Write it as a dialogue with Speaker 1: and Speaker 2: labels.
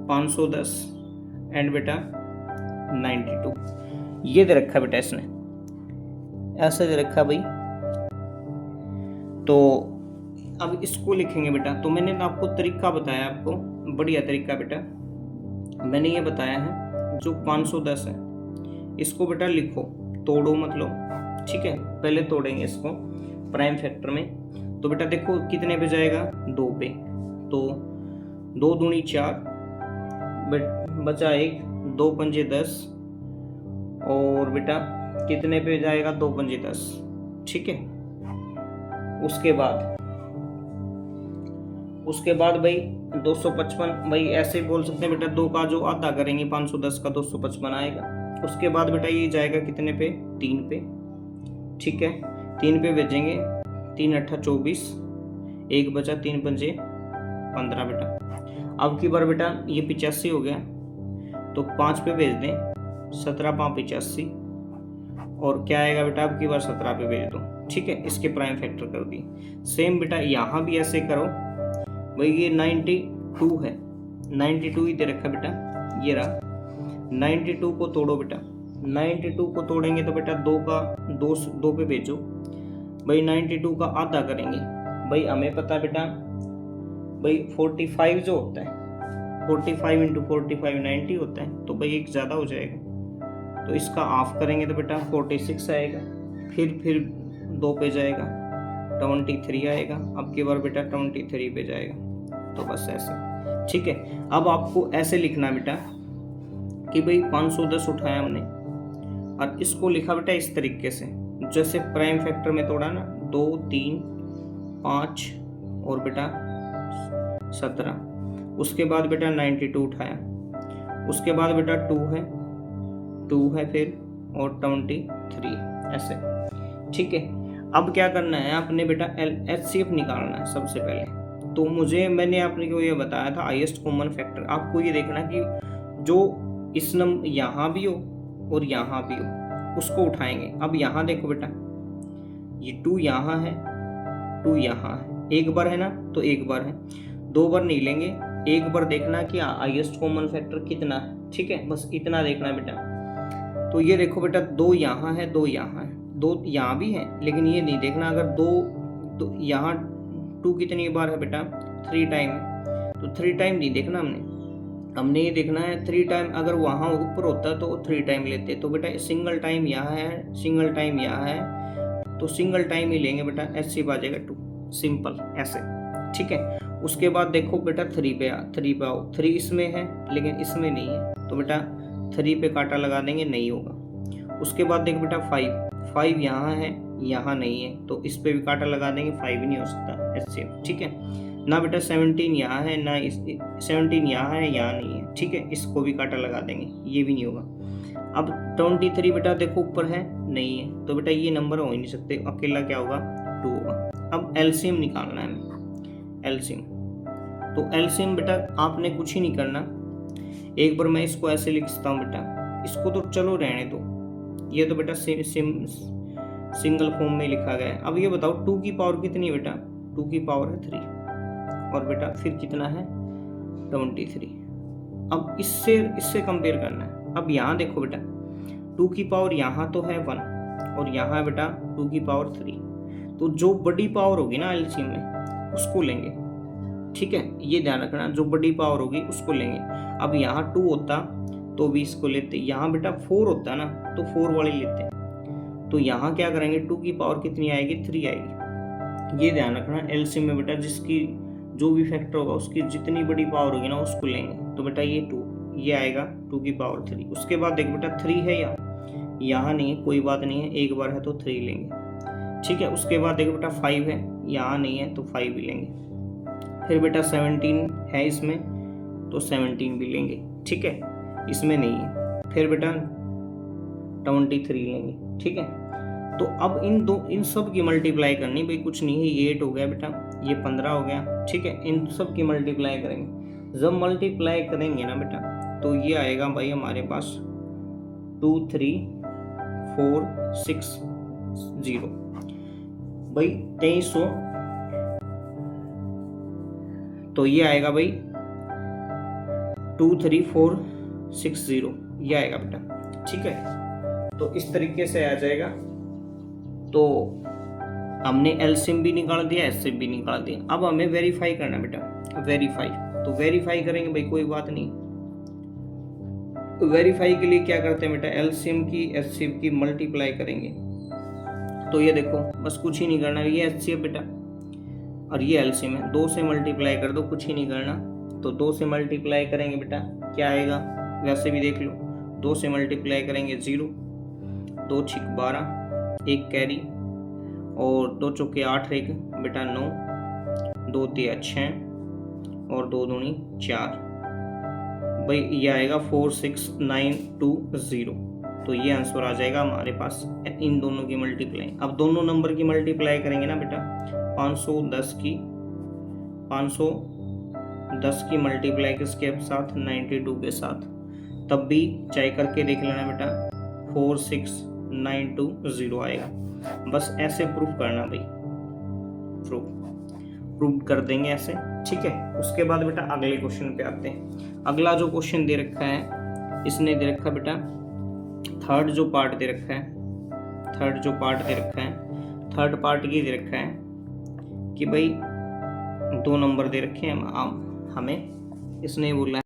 Speaker 1: 510 and बेटा 92, ये दे रखा बेटा इसने, ऐसे दे रखा भाई। तो अब इसको लिखेंगे बेटा। तो मैंने आपको तरीका बताया, आपको बढ़िया तरीका बेटा मैंने ये बताया है। जो 510 है इसको बेटा लिखो, तोड़ो मतलब, ठीक है। पहले तोड़ेंगे इसको प्राइम फैक्टर में। तो बेटा देखो कितने पे जाएगा, 2 पे। तो 2 दूनी 4, बचा 1, 2 पंजे 10, और बेटा कितने पे जाएगा, 2 पंजे 10, ठीक है। उसके बाद भाई 255, भाई ऐसे बोल सकते हैं बेटा, 2 का जो आधा करेंगे 510 का 255 आएगा। उसके बाद बेटा ये जाएगा कितने पे, 3 पे, ठीक है। 3 पे भेजेंगे, 3 8 24, 1 बचा, 3 पंजे 15 बेटा। अब की बार बेटा ये 85 हो गया, तो 5 पे भेज दें, 17 5 85, और क्या आएगा बेटा, अब की बार 17 पे भेज दो, ठीक है। इसके प्राइम फैक्टर कर दी। सेम बेटा यहाँ भी ऐसे करो भाई। ये 92 है, 92 ही दे रखा बेटा, ये रहा। 92 को तोड़ो बेटा, 92 को तोड़ेंगे तो बेटा 2 का 2 पे भेजो भाई। 92 का आधा करेंगे भाई, हमें पता है बेटा भाई 45 जो होता है, 45 इंटू 45 90 होता है, तो भाई एक ज़्यादा हो जाएगा। तो इसका हाफ करेंगे तो बेटा 46 आएगा। फिर 2 पे जाएगा, 23 आएगा। अब की बार बेटा 23 पे जाएगा। तो बस ऐसे, ठीक है। अब आपको ऐसे लिखना बेटा कि भाई 510 उठाया हमने, और इसको लिखा बेटा इस तरीके से, जैसे प्राइम फैक्टर में तोड़ा ना, 2 3 5 और बेटा 17। उसके बाद बेटा 92 उठाया। उसके बाद बेटा 2 है फिर, और 23 ऐसे, ठीक है। अब क्या करना है आपने बेटा, HCF निकालना है सबसे पहले। तो मैंने आपने को ये बताया था हाईएस्ट कॉमन फैक्टर। आपको ये देखना कि जो इस नंबर यहाँ भी हो और यहाँ भी हो, उसको उठाएंगे। अब यहाँ देखो बेटा, ये 2 यहाँ है, 2 यहाँ है, एक बार है ना, तो एक बार है, 2 बार नहीं लेंगे, एक बार देखना कि हाईएस्ट कॉमन फैक्टर कितना है, ठीक है। बस इतना देखना बेटा। तो ये देखो बेटा, 2 यहाँ है, 2 यहाँ है, 2 यहाँ भी है, लेकिन ये नहीं देखना। अगर 2 तो यहाँ 2 कितनी बार है बेटा, 3 टाइम है, तो 3 टाइम नहीं देखना हमने ये देखना है 3 टाइम। अगर वहाँ ऊपर होता तो 3 टाइम लेते। तो बेटा सिंगल टाइम यहाँ है, सिंगल टाइम यहाँ है, तो सिंगल टाइम ही लेंगे बेटा। HCF आ जाएगा 2, सिंपल ऐसे, ठीक है। उसके बाद देखो बेटा 3 पे आओ, 3 इसमें है लेकिन इसमें नहीं है, तो बेटा 3 पे कांटा लगा देंगे, नहीं होगा। उसके बाद देखो बेटा 5 यहाँ है, यहाँ नहीं है, तो इस पे भी कांटा लगा देंगे, 5 ही नहीं हो सकता HCF, ठीक है ना। बेटा 17 यहाँ है ना, 17 यहाँ है, यहाँ नहीं है, ठीक है। इसको भी कांटा लगा देंगे, ये भी नहीं होगा। अब 23 बेटा देखो ऊपर है, नहीं है, तो बेटा ये नंबर हो ही नहीं सकते, अकेला क्या होगा, 2 होगा। अब LCM निकालना है, LCM। तो LCM बेटा आपने कुछ ही नहीं करना। एक बार मैं इसको ऐसे लिखता हूँ बेटा, इसको तो चलो रहने दो, ये तो बेटा सिंगल फॉर्म में लिखा गया है। अब ये बताओ 2 की पावर कितनी है बेटा, 2 की पावर है 3, और बेटा फिर कितना है 23। अब इससे कंपेयर करना है। अब यहाँ देखो बेटा 2 की पावर यहाँ तो है 1, और यहाँ है बेटा 2 की पावर 3। तो जो बड़ी पावर होगी ना LCM में उसको लेंगे, ठीक है। ये ध्यान रखना, जो बड़ी पावर होगी उसको लेंगे। अब यहाँ 2 होता तो भी इसको लेते, यहाँ बेटा 4 होता ना तो 4 वाली लेते हैं। तो यहाँ क्या करेंगे, 2 की पावर कितनी आएगी, 3 आएगी। ये ध्यान रखना, LCM में बेटा जिसकी जो भी फैक्टर होगा उसकी जितनी बड़ी पावर होगी ना उसको लेंगे। तो बेटा ये 2, ये आएगा 2 की पावर 3। उसके बाद देखो बेटा 3 है यहाँ नहीं है, कोई बात नहीं है, एक बार है तो 3 लेंगे, ठीक है। उसके बाद देखो बेटा 5 है, यहाँ नहीं है तो 5 भी लेंगे। फिर बेटा 17 है इसमें, तो 17 भी लेंगे, ठीक है, इसमें नहीं है। फिर बेटा 23 लेंगे, ठीक है। तो अब इन सब की मल्टीप्लाई करनी भाई, कुछ नहीं है, ये 8 हो गया बेटा, ये 15 हो गया, ठीक है। इन सब की मल्टीप्लाई करेंगे। जब मल्टीप्लाई करेंगे ना बेटा तो ये आएगा भाई हमारे पास 2 3 4 6 0 भाई 2300। तो ये आएगा भाई 23460 ये आएगा बेटा। ठीक है, तो इस तरीके से आ जाएगा। तो हमने एलसीएम भी निकाल दिया, एचसीएफ भी निकाल दिया। अब हमें वेरीफाई करना बेटा, वेरीफाई। तो वेरीफाई करेंगे भाई, कोई बात नहीं। वेरीफाई के लिए क्या करते हैं बेटा, एलसीएम की एचसीएफ की मल्टीप्लाई करेंगे। तो ये देखो, बस कुछ ही नहीं करना, ये एचसीएफ बेटा और ये एलसीएम है, 2 से मल्टीप्लाई कर दो, कुछ ही नहीं करना। तो 2 से मल्टीप्लाई करेंगे बेटा, क्या आएगा, वैसे भी देख लो। 2 से मल्टीप्लाई करेंगे 0, 2 छिक 12, 1 कैरी और 2 चौके 8 रहेगा बेटा 9, 2 तिया 6 और 2 दूनी 4। भाई ये आएगा 46920। तो ये आंसर आ जाएगा हमारे पास इन दोनों की मल्टीप्लाई। अब दोनों नंबर की मल्टीप्लाई करेंगे ना बेटा, 510 की मल्टीप्लाई किसके साथ, 92 के साथ। तब भी चाहे करके देख लेना बेटा, 46920 आएगा। बस ऐसे प्रूफ करना भाई, प्रूफ कर देंगे ऐसे। ठीक है, उसके बाद बेटा अगले क्वेश्चन पे आते हैं। अगला जो क्वेश्चन दे रखा है, इसने दे रखा बेटा थर्ड जो पार्ट दे रखा है, थर्ड पार्ट ये दे रखा है कि भाई 2 नंबर दे रखे हैं हमें, इसने बोला